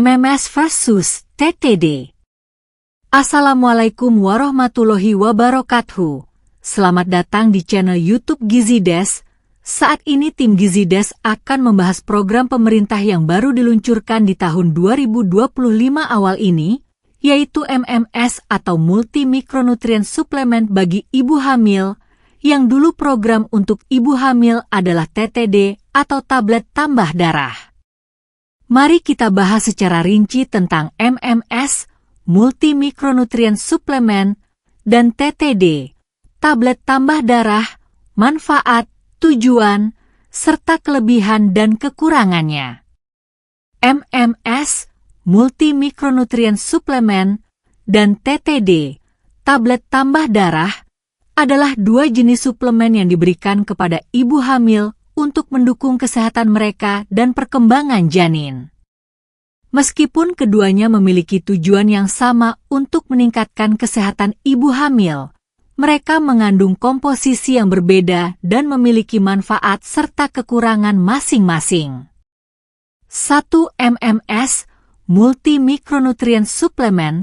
MMS versus TTD. Assalamualaikum warahmatullahi wabarakatuh. Selamat datang di channel YouTube Gizi Desk. Saat ini tim Gizi Desk akan membahas program pemerintah yang baru diluncurkan di tahun 2025 awal ini, yaitu MMS atau Multi Micronutrient Supplement bagi ibu hamil, yang dulu program untuk ibu hamil adalah TTD atau tablet tambah darah. Mari kita bahas secara rinci tentang MMS, Multi Micronutrient Supplement, dan TTD, tablet tambah darah, manfaat, tujuan, serta kelebihan dan kekurangannya. MMS, Multi Micronutrient Supplement, dan TTD, tablet tambah darah, adalah dua jenis suplemen yang diberikan kepada ibu hamil untuk mendukung kesehatan mereka dan perkembangan janin. Meskipun keduanya memiliki tujuan yang sama untuk meningkatkan kesehatan ibu hamil, mereka mengandung komposisi yang berbeda dan memiliki manfaat serta kekurangan masing-masing. 1. MMS, Multi Micronutrient Supplement,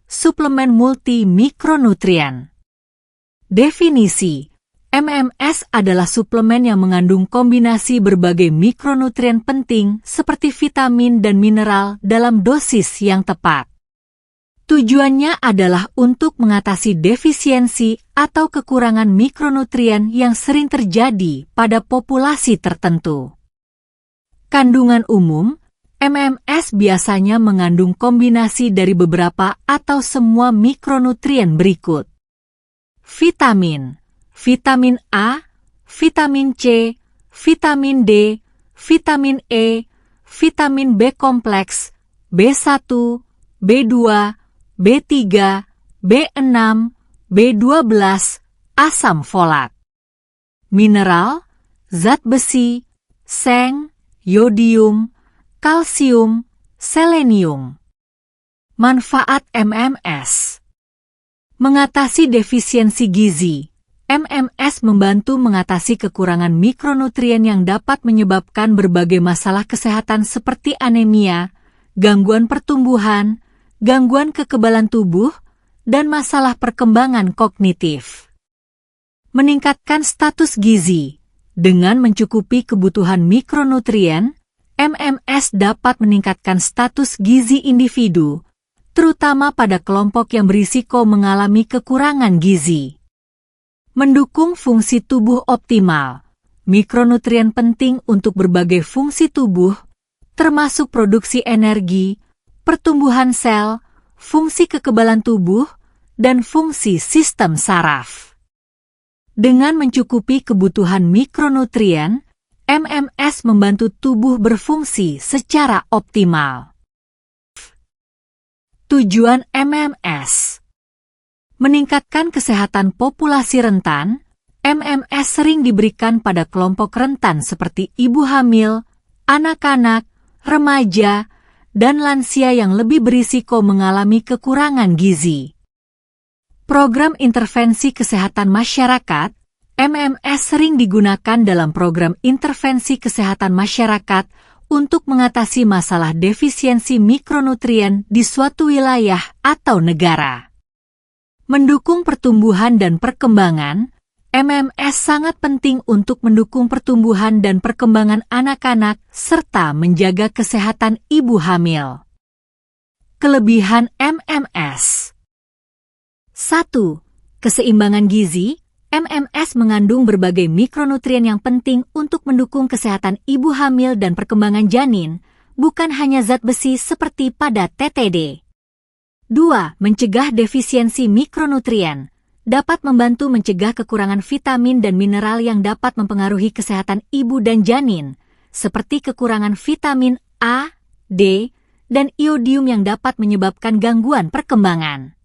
suplemen multi mikronutrien. Definisi: MMS adalah suplemen yang mengandung kombinasi berbagai mikronutrien penting seperti vitamin dan mineral dalam dosis yang tepat. Tujuannya adalah untuk mengatasi defisiensi atau kekurangan mikronutrien yang sering terjadi pada populasi tertentu. Kandungan umum: MMS biasanya mengandung kombinasi dari beberapa atau semua mikronutrien berikut. Vitamin: vitamin A, vitamin C, vitamin D, vitamin E, vitamin B kompleks, B1, B2, B3, B6, B12, asam folat. Mineral, zat besi, seng, yodium, kalsium, selenium. Manfaat MMS: mengatasi defisiensi gizi. MMS membantu mengatasi kekurangan mikronutrien yang dapat menyebabkan berbagai masalah kesehatan seperti anemia, gangguan pertumbuhan, gangguan kekebalan tubuh, dan masalah perkembangan kognitif. Meningkatkan status gizi. Dengan mencukupi kebutuhan mikronutrien, MMS dapat meningkatkan status gizi individu, terutama pada kelompok yang berisiko mengalami kekurangan gizi. Mendukung fungsi tubuh optimal. Mikronutrien penting untuk berbagai fungsi tubuh, termasuk produksi energi, pertumbuhan sel, fungsi kekebalan tubuh, dan fungsi sistem saraf. Dengan mencukupi kebutuhan mikronutrien, MMS membantu tubuh berfungsi secara optimal. Tujuan MMS: meningkatkan kesehatan populasi rentan. MMS sering diberikan pada kelompok rentan seperti ibu hamil, anak-anak, remaja, dan lansia yang lebih berisiko mengalami kekurangan gizi. Program intervensi kesehatan masyarakat, MMS sering digunakan dalam program intervensi kesehatan masyarakat untuk mengatasi masalah defisiensi mikronutrien di suatu wilayah atau negara. Mendukung pertumbuhan dan perkembangan, MMS sangat penting untuk mendukung pertumbuhan dan perkembangan anak-anak serta menjaga kesehatan ibu hamil. Kelebihan MMS: 1. Keseimbangan gizi. MMS mengandung berbagai mikronutrien yang penting untuk mendukung kesehatan ibu hamil dan perkembangan janin, bukan hanya zat besi seperti pada TTD. 2. Mencegah defisiensi mikronutrien. Dapat membantu mencegah kekurangan vitamin dan mineral yang dapat mempengaruhi kesehatan ibu dan janin, seperti kekurangan vitamin A, D, dan iodium yang dapat menyebabkan gangguan perkembangan.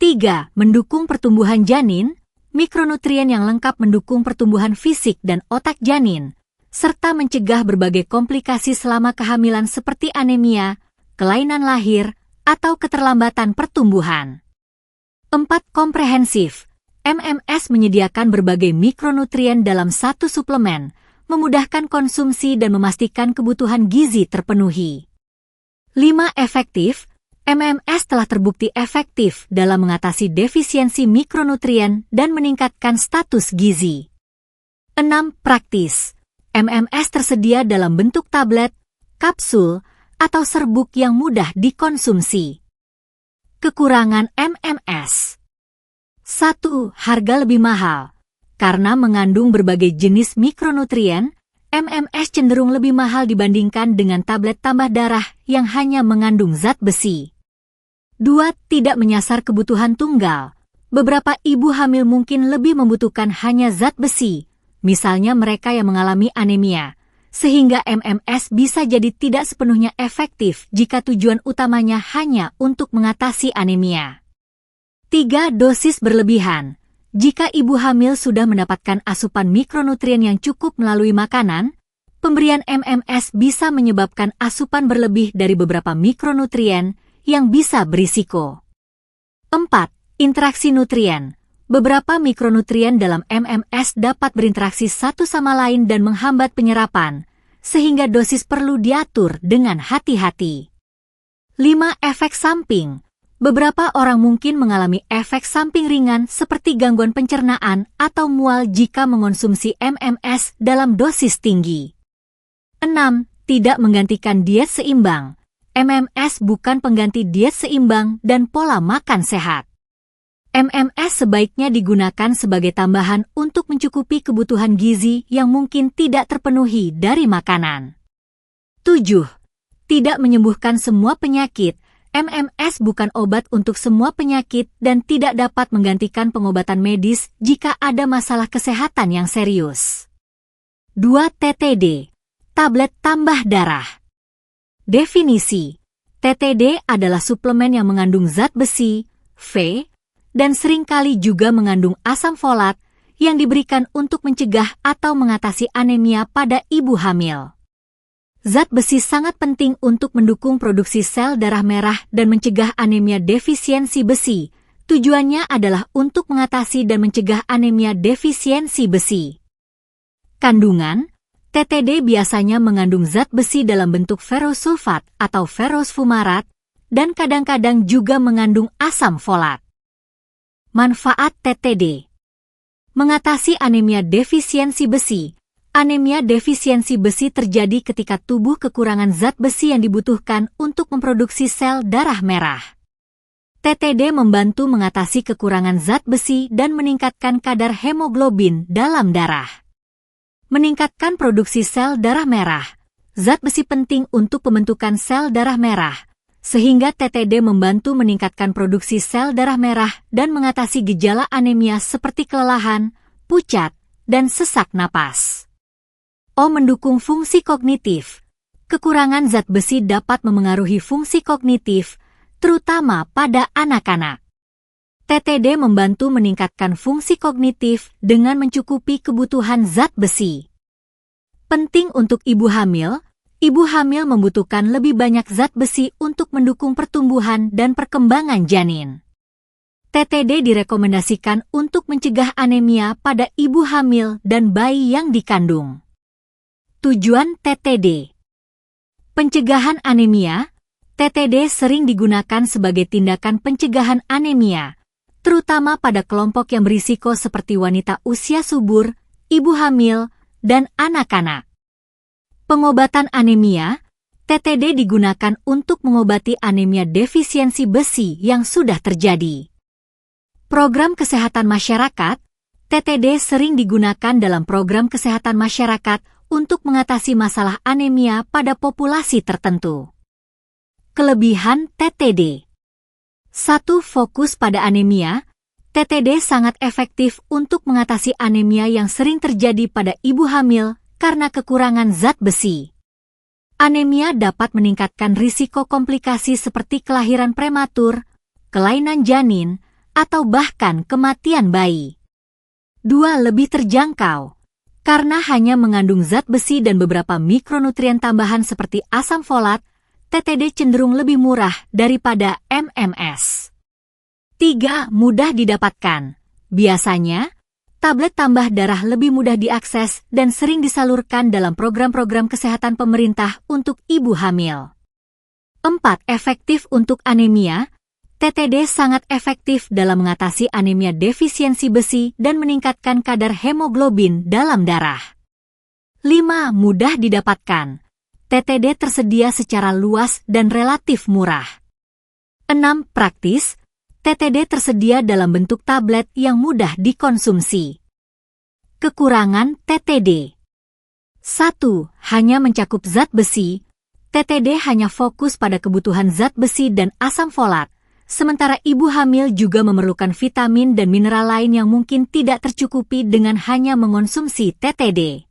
3. Mendukung pertumbuhan janin. Mikronutrien yang lengkap mendukung pertumbuhan fisik dan otak janin, serta mencegah berbagai komplikasi selama kehamilan seperti anemia, kelainan lahir, atau keterlambatan pertumbuhan. 4. Komprehensif. MMS menyediakan berbagai mikronutrien dalam satu suplemen, memudahkan konsumsi dan memastikan kebutuhan gizi terpenuhi. 5. Efektif. MMS telah terbukti efektif dalam mengatasi defisiensi mikronutrien dan meningkatkan status gizi. 6. Praktis. MMS tersedia dalam bentuk tablet, kapsul, atau serbuk yang mudah dikonsumsi. Kekurangan MMS. 1. Harga lebih mahal. Karena mengandung berbagai jenis mikronutrien, MMS cenderung lebih mahal dibandingkan dengan tablet tambah darah yang hanya mengandung zat besi. 2. Tidak menyasar kebutuhan tunggal. Beberapa ibu hamil mungkin lebih membutuhkan hanya zat besi, misalnya mereka yang mengalami anemia, sehingga MMS bisa jadi tidak sepenuhnya efektif jika tujuan utamanya hanya untuk mengatasi anemia. 3. Dosis berlebihan. Jika ibu hamil sudah mendapatkan asupan mikronutrien yang cukup melalui makanan, pemberian MMS bisa menyebabkan asupan berlebih dari beberapa mikronutrien yang bisa berisiko. 4. Interaksi nutrien. Beberapa mikronutrien dalam MMS dapat berinteraksi satu sama lain dan menghambat penyerapan, sehingga dosis perlu diatur dengan hati-hati. 5. Efek samping. Beberapa orang mungkin mengalami efek samping ringan seperti gangguan pencernaan atau mual jika mengonsumsi MMS dalam dosis tinggi. 6. Tidak menggantikan diet seimbang. MMS bukan pengganti diet seimbang dan pola makan sehat. MMS sebaiknya digunakan sebagai tambahan untuk mencukupi kebutuhan gizi yang mungkin tidak terpenuhi dari makanan. 7. Tidak menyembuhkan semua penyakit. MMS bukan obat untuk semua penyakit dan tidak dapat menggantikan pengobatan medis jika ada masalah kesehatan yang serius. 2. TTD. Tablet tambah darah. Definisi. TTD adalah suplemen yang mengandung zat besi, Fe, dan seringkali juga mengandung asam folat yang diberikan untuk mencegah atau mengatasi anemia pada ibu hamil. Zat besi sangat penting untuk mendukung produksi sel darah merah dan mencegah anemia defisiensi besi. Tujuannya adalah untuk mengatasi dan mencegah anemia defisiensi besi. Kandungan. TTD biasanya mengandung zat besi dalam bentuk ferrosulfat atau ferrosfumarat dan kadang-kadang juga mengandung asam folat. Manfaat TTD. Mengatasi anemia defisiensi besi. Anemia defisiensi besi terjadi ketika tubuh kekurangan zat besi yang dibutuhkan untuk memproduksi sel darah merah. TTD membantu mengatasi kekurangan zat besi dan meningkatkan kadar hemoglobin dalam darah. Meningkatkan produksi sel darah merah. Zat besi penting untuk pembentukan sel darah merah, sehingga TTD membantu meningkatkan produksi sel darah merah dan mengatasi gejala anemia seperti kelelahan, pucat, dan sesak napas. Mendukung fungsi kognitif. Kekurangan zat besi dapat memengaruhi fungsi kognitif, terutama pada anak-anak. TTD membantu meningkatkan fungsi kognitif dengan mencukupi kebutuhan zat besi. Penting untuk ibu hamil. Ibu hamil membutuhkan lebih banyak zat besi untuk mendukung pertumbuhan dan perkembangan janin. TTD direkomendasikan untuk mencegah anemia pada ibu hamil dan bayi yang dikandung. Tujuan TTD. Pencegahan anemia. TTD sering digunakan sebagai tindakan pencegahan anemia, terutama pada kelompok yang berisiko seperti wanita usia subur, ibu hamil, dan anak-anak. Pengobatan anemia. TTD digunakan untuk mengobati anemia defisiensi besi yang sudah terjadi. Program kesehatan masyarakat. TTD sering digunakan dalam program kesehatan masyarakat untuk mengatasi masalah anemia pada populasi tertentu. Kelebihan TTD. 1. Fokus pada anemia. TTD sangat efektif untuk mengatasi anemia yang sering terjadi pada ibu hamil karena kekurangan zat besi. Anemia dapat meningkatkan risiko komplikasi seperti kelahiran prematur, kelainan janin, atau bahkan kematian bayi. 2. Lebih terjangkau. Karena hanya mengandung zat besi dan beberapa mikronutrien tambahan seperti asam folat, TTD cenderung lebih murah daripada MMS. 3. Mudah didapatkan. Biasanya, tablet tambah darah lebih mudah diakses dan sering disalurkan dalam program-program kesehatan pemerintah untuk ibu hamil. 4. Efektif untuk anemia. TTD sangat efektif dalam mengatasi anemia defisiensi besi dan meningkatkan kadar hemoglobin dalam darah. 5. Mudah didapatkan. TTD tersedia secara luas dan relatif murah. 6. Praktis. TTD tersedia dalam bentuk tablet yang mudah dikonsumsi. Kekurangan TTD. 1. Hanya mencakup zat besi. TTD hanya fokus pada kebutuhan zat besi dan asam folat, sementara ibu hamil juga memerlukan vitamin dan mineral lain yang mungkin tidak tercukupi dengan hanya mengonsumsi TTD.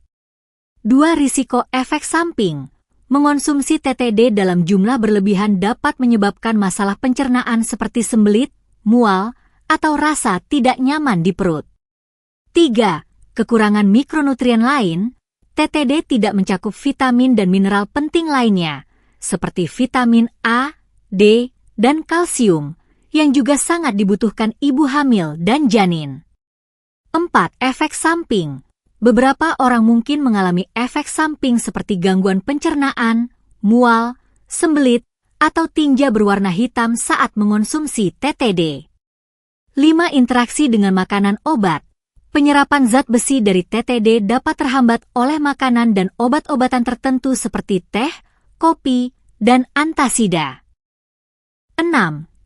2. Risiko efek samping. Mengonsumsi TTD dalam jumlah berlebihan dapat menyebabkan masalah pencernaan seperti sembelit, mual, atau rasa tidak nyaman di perut. 3. Kekurangan mikronutrien lain. TTD tidak mencakup vitamin dan mineral penting lainnya, seperti vitamin A, D, dan kalsium, yang juga sangat dibutuhkan ibu hamil dan janin. 4. Efek samping. Beberapa orang mungkin mengalami efek samping seperti gangguan pencernaan, mual, sembelit, atau tinja berwarna hitam saat mengonsumsi TTD. 5. Interaksi dengan makanan obat. Penyerapan zat besi dari TTD dapat terhambat oleh makanan dan obat-obatan tertentu seperti teh, kopi, dan antasida. 6.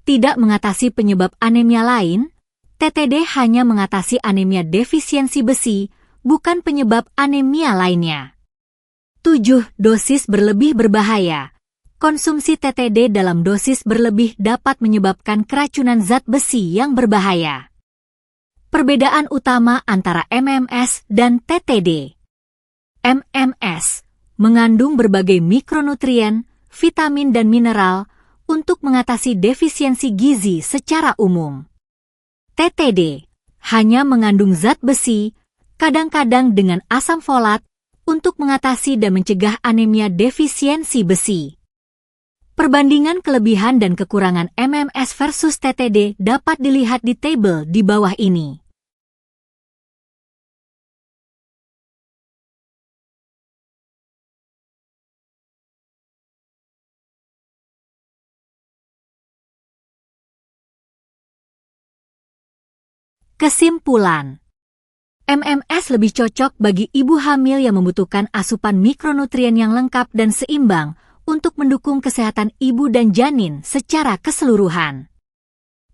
Tidak mengatasi penyebab anemia lain. TTD hanya mengatasi anemia defisiensi besi, bukan penyebab anemia lainnya. 7. Dosis berlebih berbahaya. Konsumsi TTD dalam dosis berlebih dapat menyebabkan keracunan zat besi yang berbahaya. Perbedaan utama antara MMS dan TTD. MMS mengandung berbagai mikronutrien, vitamin dan mineral untuk mengatasi defisiensi gizi secara umum. TTD hanya mengandung zat besi, kadang-kadang dengan asam folat, untuk mengatasi dan mencegah anemia defisiensi besi. Perbandingan kelebihan dan kekurangan MMS versus TTD dapat dilihat di tabel di bawah ini. Kesimpulan. MMS lebih cocok bagi ibu hamil yang membutuhkan asupan mikronutrien yang lengkap dan seimbang untuk mendukung kesehatan ibu dan janin secara keseluruhan.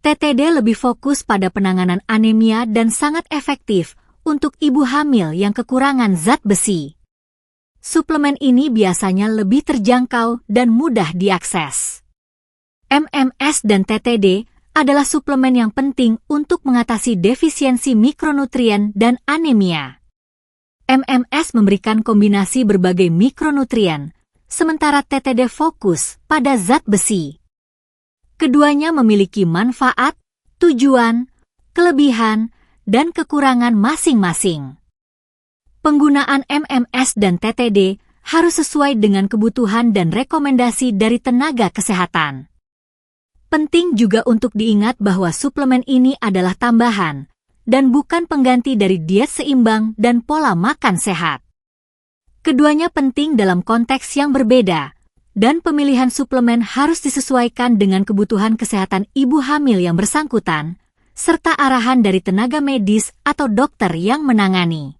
TTD lebih fokus pada penanganan anemia dan sangat efektif untuk ibu hamil yang kekurangan zat besi. Suplemen ini biasanya lebih terjangkau dan mudah diakses. MMS dan TTD adalah suplemen yang penting untuk mengatasi defisiensi mikronutrien dan anemia. MMS memberikan kombinasi berbagai mikronutrien, sementara TTD fokus pada zat besi. Keduanya memiliki manfaat, tujuan, kelebihan, dan kekurangan masing-masing. Penggunaan MMS dan TTD harus sesuai dengan kebutuhan dan rekomendasi dari tenaga kesehatan. Penting juga untuk diingat bahwa suplemen ini adalah tambahan dan bukan pengganti dari diet seimbang dan pola makan sehat. Keduanya penting dalam konteks yang berbeda, dan pemilihan suplemen harus disesuaikan dengan kebutuhan kesehatan ibu hamil yang bersangkutan, serta arahan dari tenaga medis atau dokter yang menangani.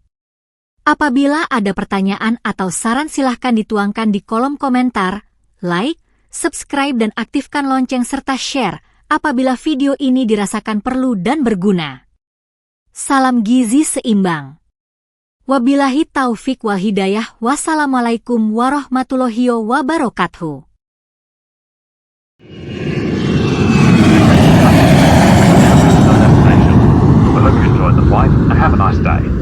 Apabila ada pertanyaan atau saran silahkan dituangkan di kolom komentar, like, subscribe dan aktifkan lonceng serta share apabila video ini dirasakan perlu dan berguna. Salam gizi seimbang. Wabillahi taufik wal hidayah. Wassalamualaikum warahmatullahi wabarakatuh. We hope you enjoyed the flight and have a nice day.